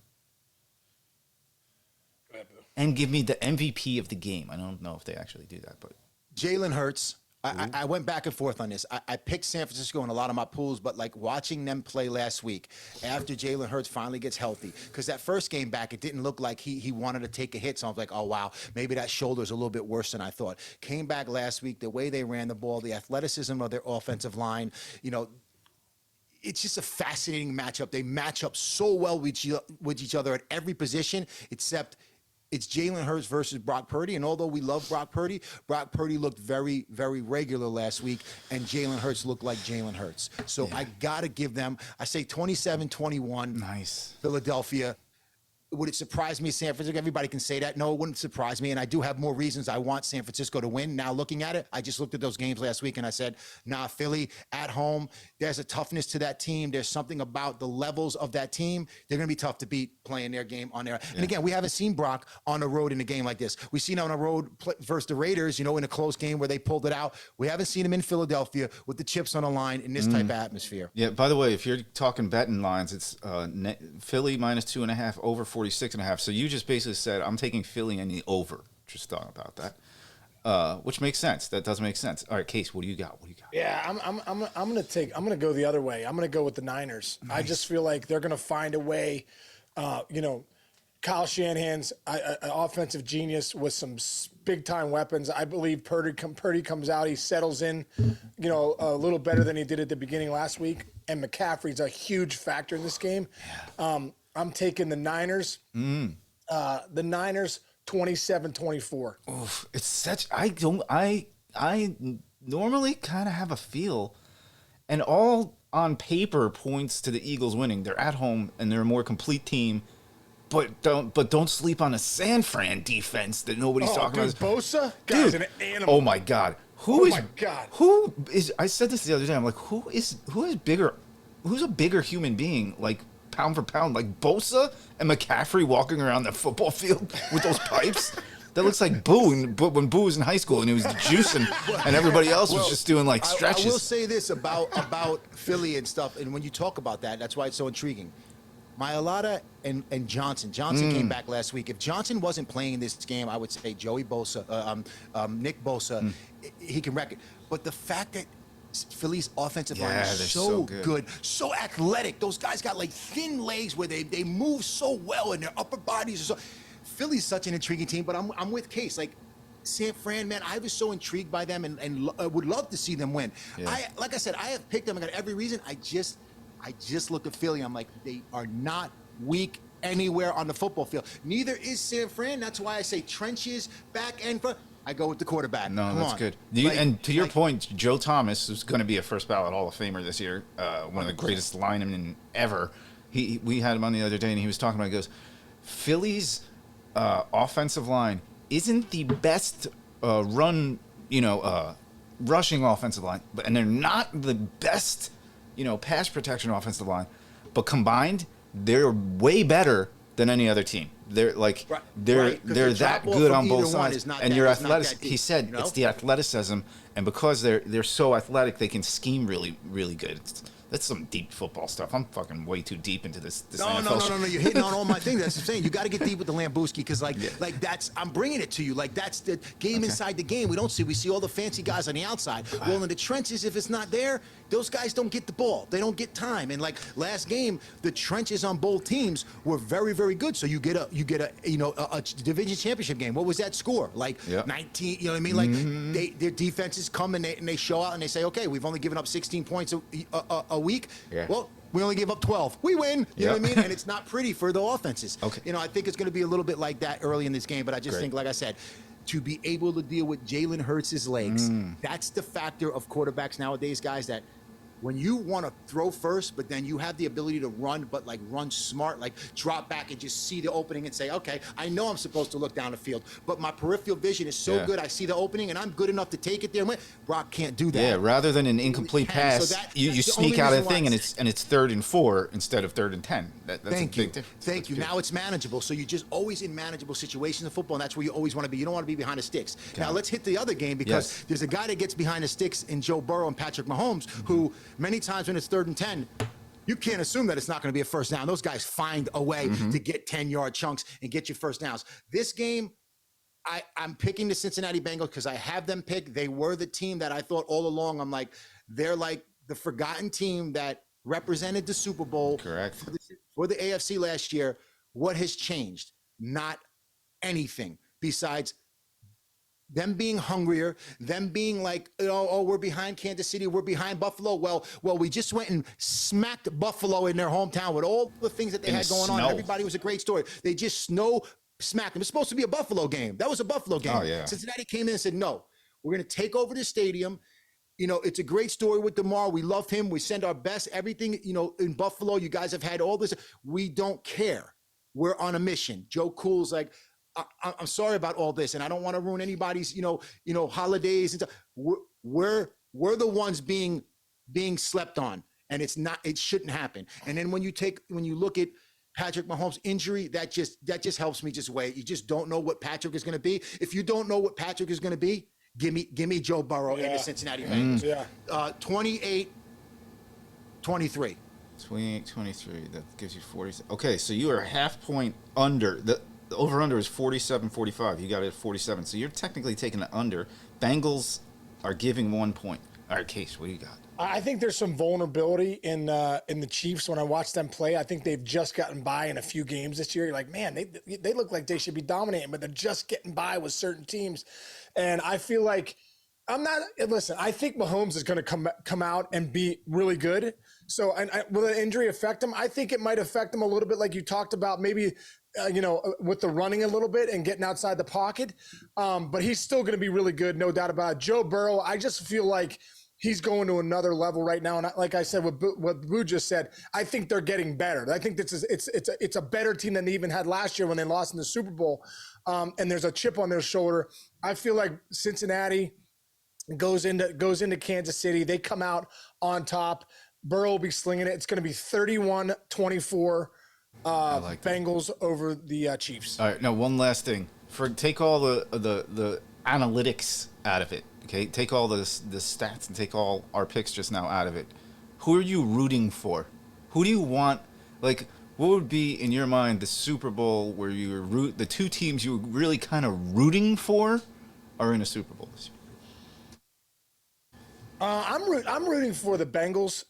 And give me the MVP of the game. I don't know if they actually do that, but Jalen Hurts. I went back and forth on this. I picked San Francisco in a lot of my pools, but like watching them play last week after Jalen Hurts finally gets healthy, because that first game back, it didn't look like he wanted to take a hit. So I was like, oh, wow, maybe that shoulder's a little bit worse than I thought. Came back last week, the way they ran the ball, the athleticism of their offensive line, it's just a fascinating matchup. They match up so well with each other at every position, except it's Jalen Hurts versus Brock Purdy. And although we love Brock Purdy looked very, very regular last week, and Jalen Hurts looked like Jalen Hurts. So I got to give them, I say 27-21. Nice. Philadelphia. Would it surprise me, San Francisco? Everybody can say that. No, it wouldn't surprise me. And I do have more reasons I want San Francisco to win. Now, looking at it, I just looked at those games last week and I said, nah, Philly at home, there's a toughness to that team. There's something about the levels of that team. They're going to be tough to beat playing their game on there. And again, we haven't seen Brock on the road in a game like this. We've seen him on the road versus the Raiders, in a close game where they pulled it out. We haven't seen him in Philadelphia with the chips on the line in this type of atmosphere. Yeah, by the way, if you're talking betting lines, it's Philly -2.5, over 46.5. So you just basically said, I'm taking Philly and the over. Just thought about that. which makes sense. That does make sense. All right, Case, what do you got? What do you got? Yeah, I'm gonna go the other way. I'm gonna go with the Niners. I just feel like they're gonna find a way. Kyle Shanahan's an offensive genius with some big time weapons. I believe Purdy comes out, he settles in, a little better than he did at the beginning last week. And McCaffrey's a huge factor in this game. I'm taking the Niners. The Niners 27-24. Oof, it's such. I normally kind of have a feel, and all on paper points to the Eagles winning. They're at home and they're a more complete team. But don't sleep on a San Fran defense that nobody's talking about. Bosa, guy's an animal. Oh my God, Who is? I said this the other day. I'm like, who is bigger? Who's a bigger human being, like pound for pound, like Bosa and McCaffrey walking around the football field with those pipes? That looks like Boo, but when Boo was in high school and he was juicing, and everybody else was just doing like stretches. I will say this about Philly and stuff, and when you talk about that, that's why it's so intriguing. Mailata and Johnson. Johnson came back last week. If Johnson wasn't playing in this game, I would say Joey Bosa, Nick Bosa, he can wreck it. But the fact that Philly's offensive line is so good, so athletic. Those guys got like thin legs where they move so well, and their upper bodies are so. Philly's such an intriguing team, but I'm with Case. Like San Fran, man, I was so intrigued by them and would love to see them win. Yeah. Like I said, I have picked them. I got every reason. I just look at Philly. I'm like, they are not weak anywhere on the football field. Neither is San Fran. That's why I say trenches, back end, front. I go with the quarterback. No, Come that's on. good. And to your point, Joe Thomas, who's going to be a first ballot Hall of Famer this year, one of the greatest linemen ever. We had him on the other day, and he was talking about. He goes, Philly's offensive line isn't the best rushing offensive line, and they're not the best, pass protection offensive line, but combined, they're way better than any other team. They're like they're that good on both sides, and your athletic. He said it's the athleticism, and because they're so athletic, they can scheme really, really good. That's some deep football stuff. I'm fucking way too deep into this. No. You're hitting on all my things. That's what I'm saying. You got to get deep with the Lambuski because, like that's. I'm bringing it to you. Like that's the game inside the game. We see all the fancy guys on the outside. Well, in the trenches, if it's not there, those guys don't get the ball. They don't get time. And like last game, the trenches on both teams were very, very good. So you get a division championship game. What was that score? Like 19. You know what I mean? Like their defenses come and they show out and they say, okay, we've only given up 16 points a week. Yeah. Well, we only gave up 12. We win. You know what I mean? And it's not pretty for the offenses. Okay. I think it's going to be a little bit like that early in this game. But I just think, like I said, to be able to deal with Jalen Hurts' legs, that's the factor of quarterbacks nowadays, guys, that when you want to throw first, but then you have the ability to run, but like run smart, like drop back and just see the opening and say, okay, I know I'm supposed to look down the field, but my peripheral vision is so good. I see the opening and I'm good enough to take it there and win. Brock can't do that. Yeah, rather than an incomplete pass, you sneak out of the thing and it's 3rd and 4 instead of 3rd and 10. That's a big difference. Thank you. Now it's manageable. So you're just always in manageable situations in football, and that's where you always want to be. You don't want to be behind the sticks. Now let's hit the other game because there's a guy that gets behind the sticks in Joe Burrow and Patrick Mahomes, who many times when it's 3rd and 10, you can't assume that it's not going to be a first down. Those guys find a way to get 10-yard chunks and get you first downs. This game, I'm picking the Cincinnati Bengals because I have them picked. They were the team that I thought all along. I'm like, they're like the forgotten team that represented the Super Bowl. Correct. For the AFC last year. What has changed? Not anything besides them being hungrier, them being like, we're behind Kansas City, we're behind Buffalo. Well, we just went and smacked Buffalo in their hometown with all the things that they had going on. Everybody was a great story. They just smacked them. It's supposed to be a Buffalo game. That was a Buffalo game. Oh, yeah. Cincinnati came in and said, no, we're going to take over the stadium. It's a great story with DeMar. We love him. We send our best. Everything, in Buffalo, you guys have had all this. We don't care. We're on a mission. Joe Cool's like, I'm sorry about all this, and I don't want to ruin anybody's, holidays and stuff. We're the ones being slept on, and it shouldn't happen. And then when you look at Patrick Mahomes' injury, that just helps me just wait. You just don't know what Patrick is going to be. If you don't know what Patrick is going to be, give me Joe Burrow and the Cincinnati Bengals. 28-23. 28-23. That gives you 40. Okay, so you are a half point under. the over under is 47-45. You got it at 47. So you're technically taking the under. Bengals are giving 1 point. All right, Case, what do you got? I think there's some vulnerability in the Chiefs when I watch them play. I think they've just gotten by in a few games this year. You're like, man, they look like they should be dominating, but they're just getting by with certain teams. And I feel like listen, I think Mahomes is going to come out and be really good. So, will the injury affect him? I think it might affect him a little bit, like you talked about, maybe, with the running a little bit and getting outside the pocket. But he's still going to be really good, no doubt about it. Joe Burrow, I just feel like he's going to another level right now. And like I said, what Boo just said, I think they're getting better. I think it's a better team than they even had last year when they lost in the Super Bowl. And there's a chip on their shoulder. I feel like Cincinnati goes into Kansas City. They come out on top. Burrow will be slinging it. It's going to be 31-24 Bengals over the Chiefs. All right, now one last thing. Take all the analytics out of it. Okay, take all the stats and take all our picks just now out of it. Who are you rooting for? Who do you want? Like, what would be in your mind the Super Bowl where the two teams you were really kind of rooting for are in a Super Bowl this year? I'm rooting for the Bengals.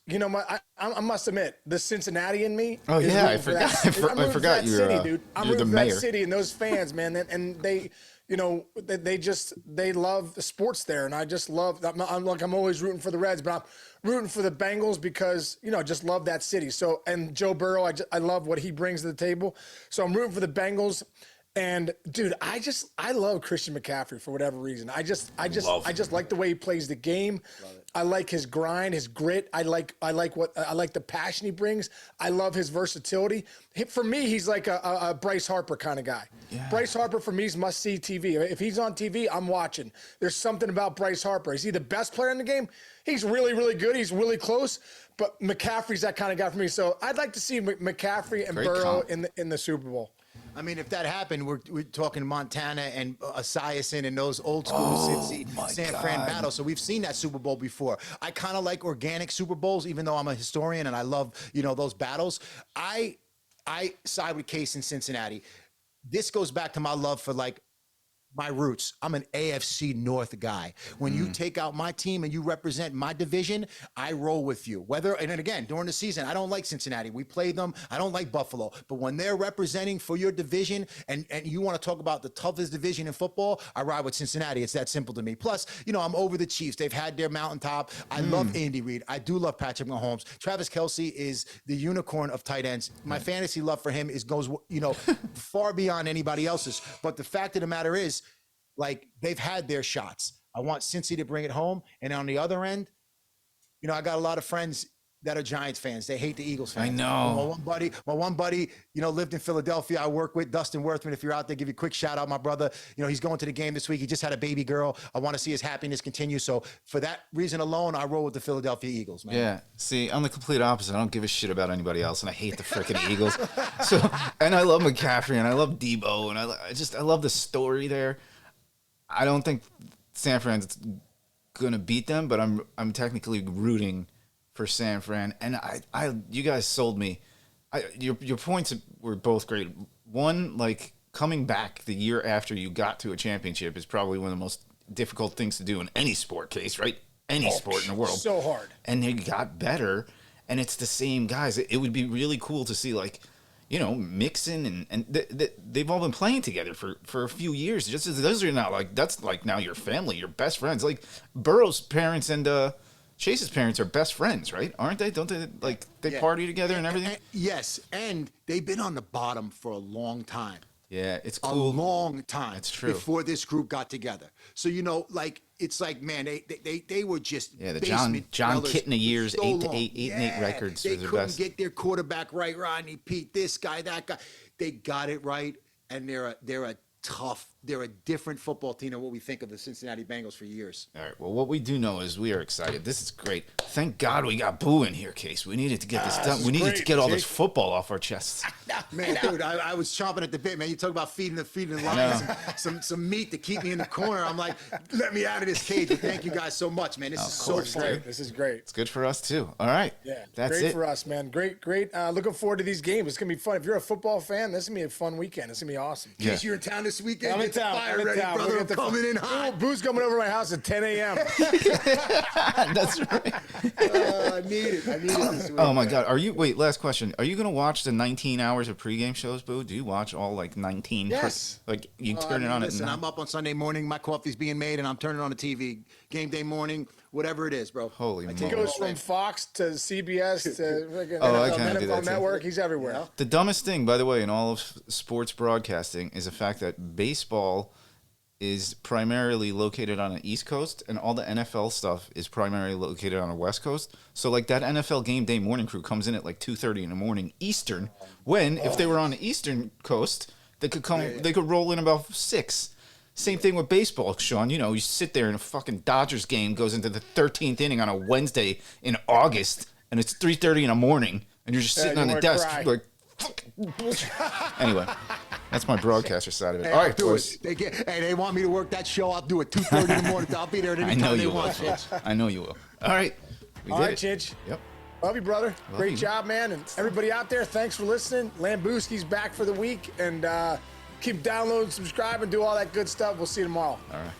I must admit, the Cincinnati in me. Oh yeah, I forgot. I forgot you're city, dude. I'm you're the rooting for mayor. that city and those fans, man. And they love the sports there, and I just love. I'm always rooting for the Reds, but I'm rooting for the Bengals because just love that city. So, and Joe Burrow, I love what he brings to the table. So I'm rooting for the Bengals. And dude, I love Christian McCaffrey for whatever reason. I just like the way he plays the game. I like his grind, his grit. I like the passion he brings. I love his versatility. For me, he's like a Bryce Harper kind of guy. Yeah. Bryce Harper for me is must see TV. If he's on TV, I'm watching. There's something about Bryce Harper. Is he the best player in the game? He's really, really good. He's really close. But McCaffrey's that kind of guy for me. So I'd like to see McCaffrey and Burrow in the Super Bowl. I mean, if that happened, we're talking Montana and Esiason and those old school San Fran battles. So we've seen that Super Bowl before. I kind of like organic Super Bowls, even though I'm a historian and I love, those battles. I side with Case in Cincinnati. This goes back to my love for my roots. I'm an AFC North guy. When you take out my team and you represent my division, I roll with you. And then again, during the season, I don't like Cincinnati. We play them. I don't like Buffalo. But when they're representing for your division and you want to talk about the toughest division in football, I ride with Cincinnati. It's that simple to me. Plus, I'm over the Chiefs. They've had their mountaintop. I love Andy Reid. I do love Patrick Mahomes. Travis Kelce is the unicorn of tight ends. My fantasy love for him goes far beyond anybody else's. But the fact of the matter is, they've had their shots. I want Cincy to bring it home. And on the other end, I got a lot of friends that are Giants fans. They hate the Eagles fans. I know. My one buddy, lived in Philadelphia. I work with Dustin Worthman. If you're out there, give you a quick shout out, my brother. He's going to the game this week. He just had a baby girl. I want to see his happiness continue. So for that reason alone, I roll with the Philadelphia Eagles, man. Yeah. See, I'm the complete opposite. I don't give a shit about anybody else, and I hate the freaking Eagles. And I love McCaffrey, and I love Debo, and I love the story there. I don't think San Fran's gonna beat them, but I'm technically rooting for San Fran. And you guys sold me. Your points were both great. One, coming back the year after you got to a championship is probably one of the most difficult things to do in any sport case, right? Any sport in the world. So hard. And they got better, and it's the same guys. It would be really cool to see Mixon and they've all been playing together for a few years. Just as those are not that's now your family, your best friends. Burrow's parents and Chase's parents are best friends, right? Aren't they? Don't they party together and everything? Yes, and they've been on the bottom for a long time. Yeah, it's cool. A long time. That's true. Before this group got together. So it's man, they were just the John Kitna years, so 8-8 records. They couldn't get their quarterback right, Rodney Pete, this guy, that guy. They got it right, and they're a different football team than what we think of the Cincinnati Bengals for years. All right. Well, what we do know is we are excited. This is great. Thank God we got Boo in here, Case. We needed to get this done. We needed to get all this football off our chests. Man, dude, I was chomping at the bit, man. You talk about feeding the lions some meat to keep me in the corner. I'm like, let me out of this cage. But thank you guys so much, man. This is so fun. Great. This is great. It's good for us too. All right. Yeah, That's great it. for us, man. Great. Looking forward to these games. It's gonna be fun. If you're a football fan, this is gonna be a fun weekend. It's gonna be awesome. In case you're in town this weekend, I'm in get the town. fire I'm in ready, town. brother. We'll I'm get the- coming in hot. Ooh, Boo's coming over to my house at 10 a.m. That's right. I need it. This week. Oh my God. Wait, last question. Are you going to watch the 19 hours of pregame shows, Boo? Do you watch all like 19? Yes. Like you turn it on Listen, at I'm up on Sunday morning. My coffee's being made, and I'm turning on the TV. Game day morning, whatever it is, bro. Holy I moly. take He it goes all from day. Fox to CBS to freaking Oh, I kinda do NFL that too. Network. He's everywhere. The dumbest thing, by the way, in all of sports broadcasting is the fact that baseball is primarily located on the East Coast and all the NFL stuff is primarily located on the West Coast. So like that NFL game day morning crew comes in at like 2:30 in the morning Eastern, when if they were on the Eastern Coast, they could roll in about 6. Same thing with baseball, Sean. You know, you sit there and a fucking Dodgers game goes into the 13th inning on a Wednesday in August and it's 3:30 in the morning and you're just sitting you on the wanna desk cry. like anyway, that's my broadcaster side of it. Hey, All I'll right, do boys. it. They want me to work that show. I'll do it 2:30 in the morning. I'll be there at I any know time they you will. want. Folks. I know you will. All right. We All did right, it. Chidge. Yep. Love you, brother. Great you. job, man. And everybody out there, thanks for listening. Lambooski's back for the week. And keep downloading, subscribing, do all that good stuff. We'll see you tomorrow. All right.